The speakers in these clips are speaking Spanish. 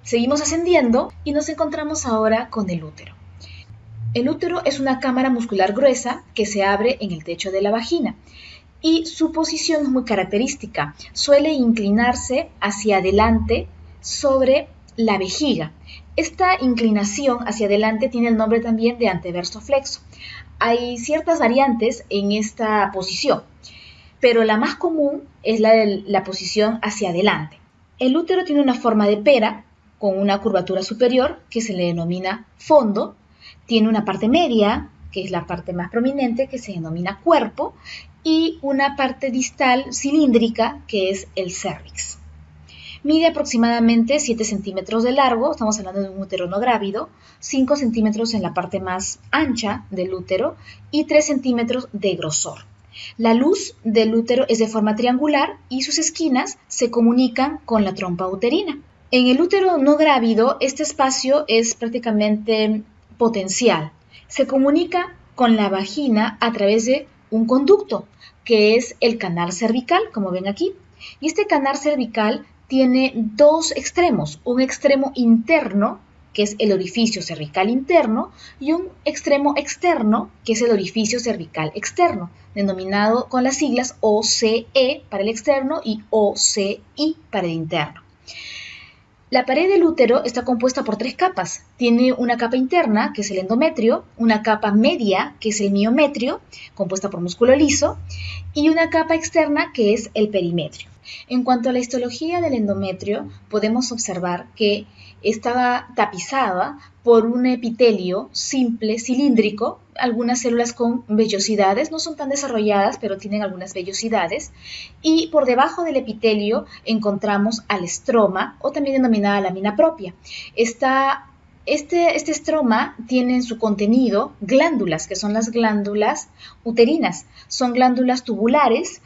Seguimos ascendiendo y nos encontramos ahora con el útero. El útero es una cámara muscular gruesa que se abre en el techo de la vagina y su posición es muy característica. Suele inclinarse hacia adelante sobre la vejiga. Esta inclinación hacia adelante tiene el nombre también de anteverso flexo. Hay ciertas variantes en esta posición, pero la más común es la de la posición hacia adelante. El útero tiene una forma de pera con una curvatura superior que se le denomina fondo. Tiene una parte media, que es la parte más prominente, que se denomina cuerpo, y una parte distal cilíndrica, que es el cérvix. Mide aproximadamente 7 centímetros de largo, estamos hablando de un útero no grávido, 5 centímetros en la parte más ancha del útero y 3 centímetros de grosor. La luz del útero es de forma triangular y sus esquinas se comunican con la trompa uterina. En el útero no grávido, este espacio es prácticamente potencial. Se comunica con la vagina a través de un conducto, que es el canal cervical, como ven aquí. Y este canal cervical tiene dos extremos, un extremo interno, que es el orificio cervical interno, y un extremo externo, que es el orificio cervical externo, denominado con las siglas OCE para el externo y OCI para el interno. La pared del útero está compuesta por 3 capas. Tiene una capa interna, que es el endometrio, una capa media, que es el miometrio, compuesta por músculo liso, y una capa externa, que es el perimetrio. En cuanto a la histología del endometrio, podemos observar que está tapizada por un epitelio simple, cilíndrico, algunas células con vellosidades, no son tan desarrolladas, pero tienen algunas vellosidades, y por debajo del epitelio encontramos al estroma, o también denominada lámina propia. Este estroma tiene en su contenido glándulas, que son las glándulas uterinas. Son glándulas tubulares,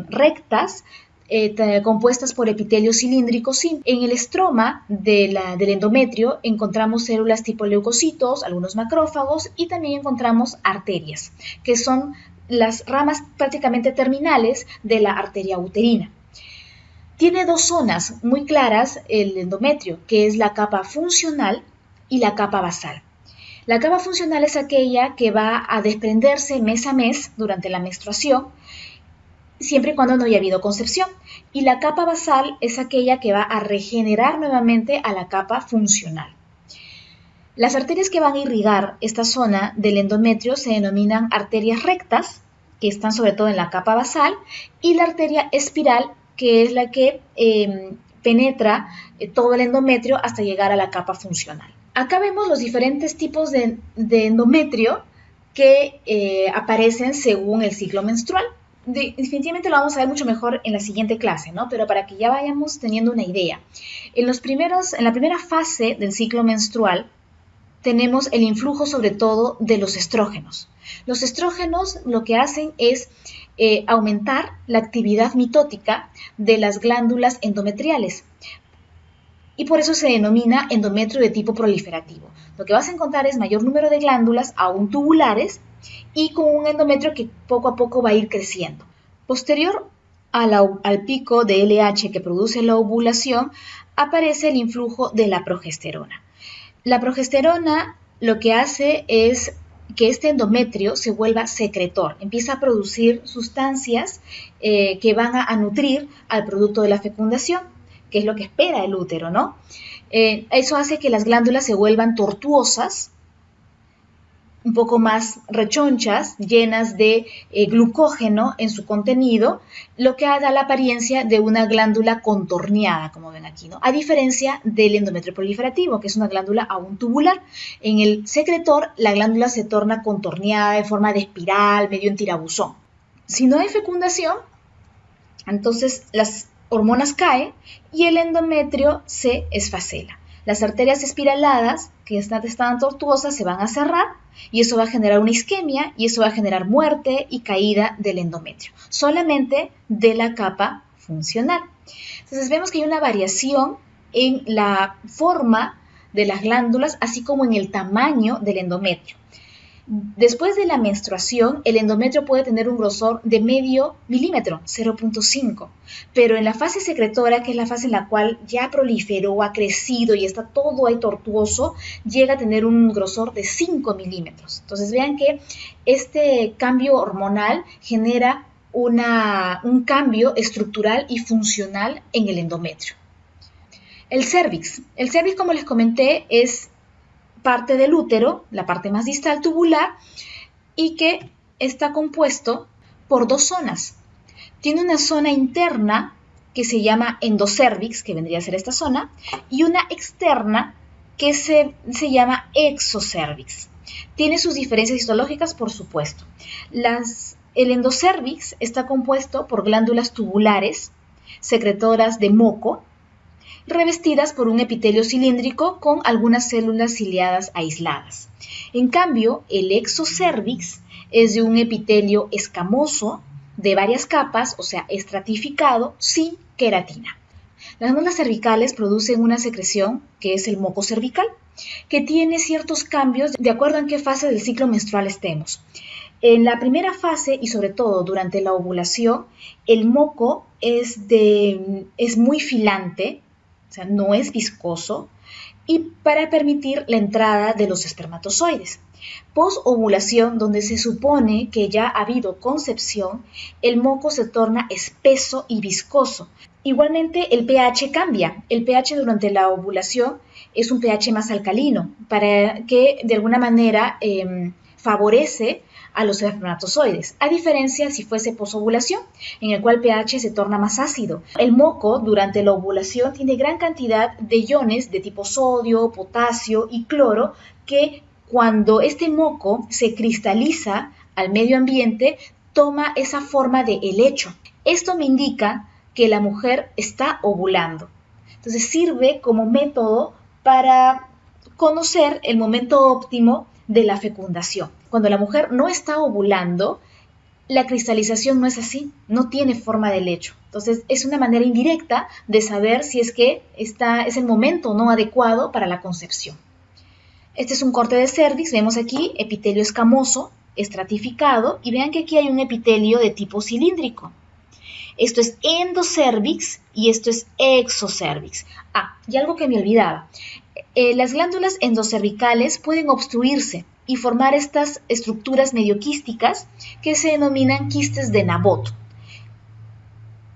rectas, compuestas por epitelio cilíndrico simple. En el estroma del endometrio encontramos células tipo leucocitos, algunos macrófagos y también encontramos arterias, que son las ramas prácticamente terminales de la arteria uterina. Tiene 2 zonas muy claras el endometrio, que es la capa funcional y la capa basal. La capa funcional es aquella que va a desprenderse mes a mes durante la menstruación, siempre y cuando no haya habido concepción. Y la capa basal es aquella que va a regenerar nuevamente a la capa funcional. Las arterias que van a irrigar esta zona del endometrio se denominan arterias rectas, que están sobre todo en la capa basal, y la arteria espiral, que es la que penetra todo el endometrio hasta llegar a la capa funcional. Acá vemos los diferentes tipos de endometrio que aparecen según el ciclo menstrual. Definitivamente lo vamos a ver mucho mejor en la siguiente clase, ¿no? Pero para que ya vayamos teniendo una idea. En la primera fase del ciclo menstrual tenemos el influjo sobre todo de los estrógenos. Los estrógenos lo que hacen es aumentar la actividad mitótica de las glándulas endometriales. Y por eso se denomina endometrio de tipo proliferativo. Lo que vas a encontrar es mayor número de glándulas, aún tubulares, y con un endometrio que poco a poco va a ir creciendo. Posterior al pico de LH que produce la ovulación, aparece el influjo de la progesterona. La progesterona lo que hace es que este endometrio se vuelva secretor, empieza a producir sustancias que van a nutrir al producto de la fecundación, que es lo que espera el útero, ¿no? Eso hace que las glándulas se vuelvan tortuosas, un poco más rechonchas, llenas de glucógeno en su contenido, lo que da la apariencia de una glándula contorneada, como ven aquí, ¿no? A diferencia del endometrio proliferativo, que es una glándula aún tubular. En el secretor, la glándula se torna contorneada en forma de espiral, medio en tirabuzón. Si no hay fecundación, entonces las hormonas caen y el endometrio se esfacela. Las arterias espiraladas, que estaban tortuosas, se van a cerrar y eso va a generar una isquemia y eso va a generar muerte y caída del endometrio, solamente de la capa funcional. Entonces vemos que hay una variación en la forma de las glándulas, así como en el tamaño del endometrio. Después de la menstruación, el endometrio puede tener un grosor de medio milímetro, 0,5, pero en la fase secretora, que es la fase en la cual ya proliferó, ha crecido y está todo ahí tortuoso, llega a tener un grosor de 5 milímetros. Entonces vean que este cambio hormonal genera un cambio estructural y funcional en el endometrio. El cérvix, como les comenté, es parte del útero, la parte más distal tubular, y que está compuesto por dos zonas. Tiene una zona interna que se llama endocérvix, que vendría a ser esta zona, y una externa que se llama exocérvix. Tiene sus diferencias histológicas, por supuesto. El endocérvix está compuesto por glándulas tubulares, secretoras de moco, revestidas por un epitelio cilíndrico con algunas células ciliadas aisladas. En cambio, el exocérvix es de un epitelio escamoso de varias capas, o sea, estratificado, sin queratina. Las glándulas cervicales producen una secreción, que es el moco cervical, que tiene ciertos cambios de acuerdo en qué fase del ciclo menstrual estemos. En la primera fase y sobre todo durante la ovulación, el moco es muy filante, o sea, no es viscoso, y para permitir la entrada de los espermatozoides. Post-ovulación, donde se supone que ya ha habido concepción, el moco se torna espeso y viscoso. Igualmente, el pH cambia. El pH durante la ovulación es un pH más alcalino, para que de alguna manera favorece a los espermatozoides, a diferencia si fuese posovulación, en el cual el pH se torna más ácido. El moco durante la ovulación tiene gran cantidad de iones de tipo sodio, potasio y cloro que cuando este moco se cristaliza al medio ambiente toma esa forma de helecho. Esto me indica que la mujer está ovulando. Entonces sirve como método para conocer el momento óptimo de la fecundación. Cuando la mujer no está ovulando, la cristalización no es así, no tiene forma de helecho. Entonces es una manera indirecta de saber si es que es el momento no adecuado para la concepción. Este es un corte de cérvix, vemos aquí epitelio escamoso, estratificado, y vean que aquí hay un epitelio de tipo cilíndrico. Esto es endocérvix y esto es exocérvix. Y algo que me olvidaba. Las glándulas endocervicales pueden obstruirse y formar estas estructuras medio quísticas que se denominan quistes de Nabot.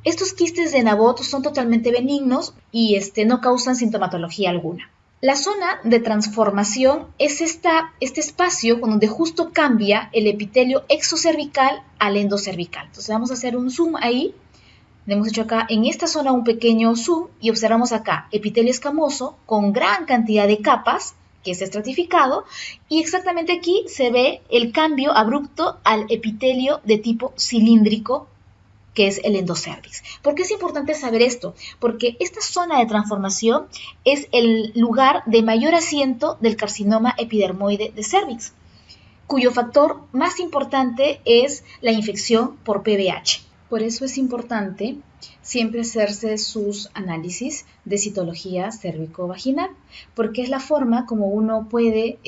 Estos quistes de Nabot son totalmente benignos y no causan sintomatología alguna. La zona de transformación es este espacio donde justo cambia el epitelio exocervical al endocervical. Entonces vamos a hacer un zoom ahí. Le hemos hecho acá en esta zona un pequeño zoom y observamos acá epitelio escamoso con gran cantidad de capas, que es estratificado, y exactamente aquí se ve el cambio abrupto al epitelio de tipo cilíndrico, que es el endocérvix. ¿Por qué es importante saber esto? Porque esta zona de transformación es el lugar de mayor asiento del carcinoma epidermoide de cérvix, cuyo factor más importante es la infección por PBH. Por eso es importante siempre hacerse sus análisis de citología cérvico-vaginal, porque es la forma como uno puede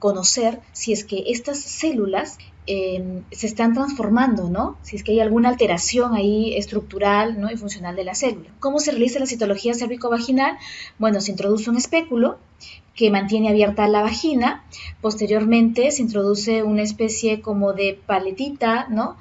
conocer si es que estas células se están transformando, ¿no? Si es que hay alguna alteración ahí estructural, ¿no? y funcional de la célula. ¿Cómo se realiza la citología cérvico-vaginal? Bueno, se introduce un espéculo que mantiene abierta la vagina. Posteriormente se introduce una especie como de paletita, ¿no?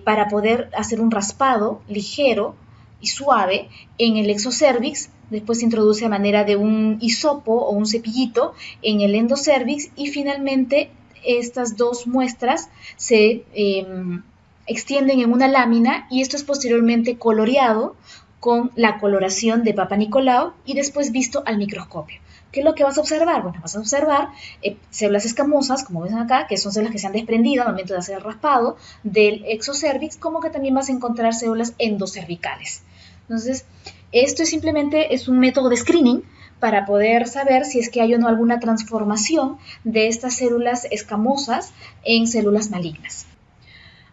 Para poder hacer un raspado ligero y suave en el exocérvix. Después se introduce a manera de un hisopo o un cepillito en el endocérvix y finalmente estas dos muestras se extienden en una lámina y esto es posteriormente coloreado con la coloración de Papa Nicolau y después visto al microscopio. ¿Qué es lo que vas a observar? Bueno, vas a observar células escamosas, como ven acá, que son células que se han desprendido al momento de hacer el raspado del exocérvix, como que también vas a encontrar células endocervicales. Entonces, esto es un método de screening para poder saber si es que hay o no alguna transformación de estas células escamosas en células malignas.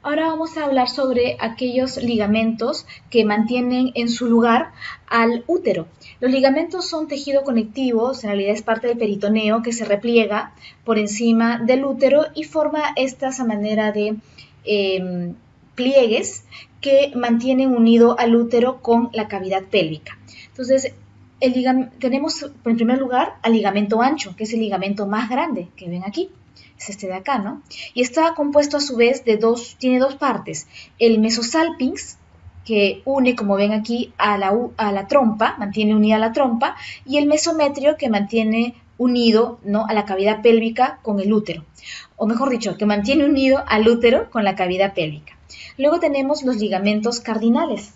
Ahora vamos a hablar sobre aquellos ligamentos que mantienen en su lugar al útero. Los ligamentos son tejido conectivo, en realidad es parte del peritoneo que se repliega por encima del útero y forma estas a manera de pliegues que mantienen unido al útero con la cavidad pélvica. Entonces, tenemos en primer lugar al ligamento ancho, que es el ligamento más grande que ven aquí. Es este de acá, ¿no? Y está compuesto a su vez tiene dos partes. El mesosalpinx, que une, como ven aquí, a la trompa, mantiene unida la trompa, y el mesometrio, que mantiene unido, ¿no?, a la cavidad pélvica con el útero. O mejor dicho, que mantiene unido al útero con la cavidad pélvica. Luego tenemos los ligamentos cardinales.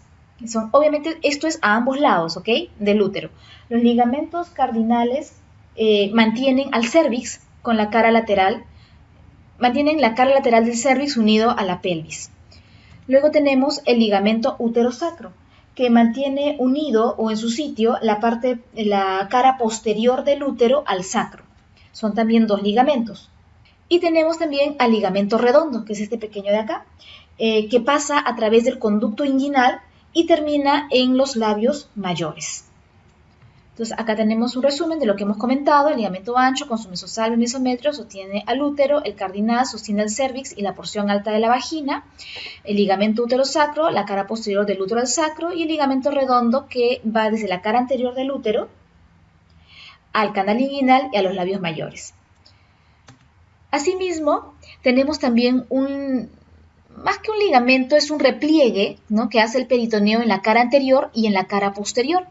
Obviamente, esto es a ambos lados, ¿ok?, del útero. Los ligamentos cardinales mantienen al cérvix con la cara lateral, mantienen la cara lateral del cérvix unido a la pelvis. Luego tenemos el ligamento útero-sacro, que mantiene unido o en su sitio la cara posterior del útero al sacro. Son también dos ligamentos. Y tenemos también al ligamento redondo, que es este pequeño de acá, que pasa a través del conducto inguinal y termina en los labios mayores. Entonces, acá tenemos un resumen de lo que hemos comentado. El ligamento ancho con su mesosalpinx y mesometrio sostiene al útero, el cardinal sostiene al cérvix y la porción alta de la vagina, el ligamento útero-sacro, la cara posterior del útero al sacro, y el ligamento redondo que va desde la cara anterior del útero al canal inguinal y a los labios mayores. Asimismo, tenemos también más que un ligamento, es un repliegue, ¿no?, que hace el peritoneo en la cara anterior y en la cara posterior.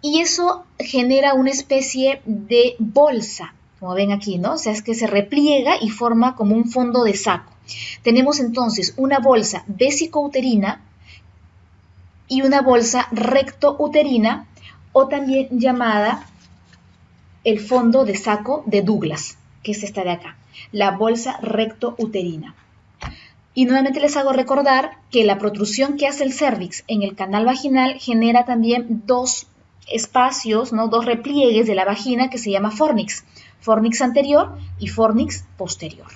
Y eso genera una especie de bolsa, como ven aquí, ¿no? O sea, es que se repliega y forma como un fondo de saco. Tenemos entonces una bolsa vesicouterina y una bolsa rectouterina, o también llamada el fondo de saco de Douglas, que es esta de acá, la bolsa rectouterina. Y nuevamente les hago recordar que la protrusión que hace el cérvix en el canal vaginal genera también dos espacios, ¿no?, dos repliegues de la vagina que se llama fornix, fornix anterior y fornix posterior.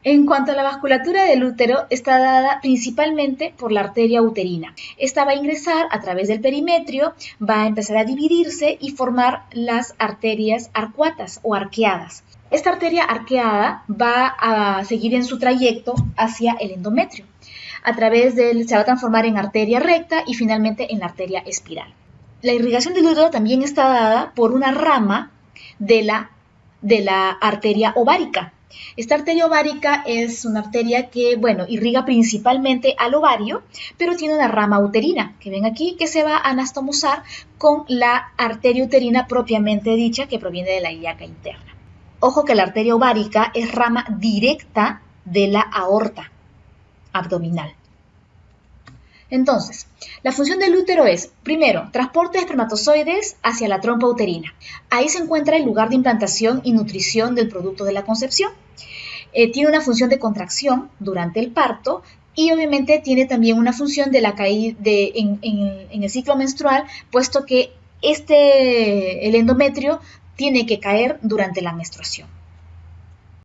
En cuanto a la vasculatura del útero, está dada principalmente por la arteria uterina. Esta va a ingresar a través del perimetrio, va a empezar a dividirse y formar las arterias arcuatas o arqueadas. Esta arteria arqueada va a seguir en su trayecto hacia el endometrio. Se va a transformar en arteria recta y finalmente en la arteria espiral. La irrigación del útero también está dada por una rama de la arteria ovárica. Esta arteria ovárica es una arteria que, irriga principalmente al ovario, pero tiene una rama uterina, que ven aquí, que se va a anastomosar con la arteria uterina propiamente dicha, que proviene de la ilíaca interna. Ojo que la arteria ovárica es rama directa de la aorta abdominal. Entonces, la función del útero es, primero, transporte de espermatozoides hacia la trompa uterina. Ahí se encuentra el lugar de implantación y nutrición del producto de la concepción. Tiene una función de contracción durante el parto y obviamente tiene también una función de la caída en el ciclo menstrual, puesto que el endometrio tiene que caer durante la menstruación.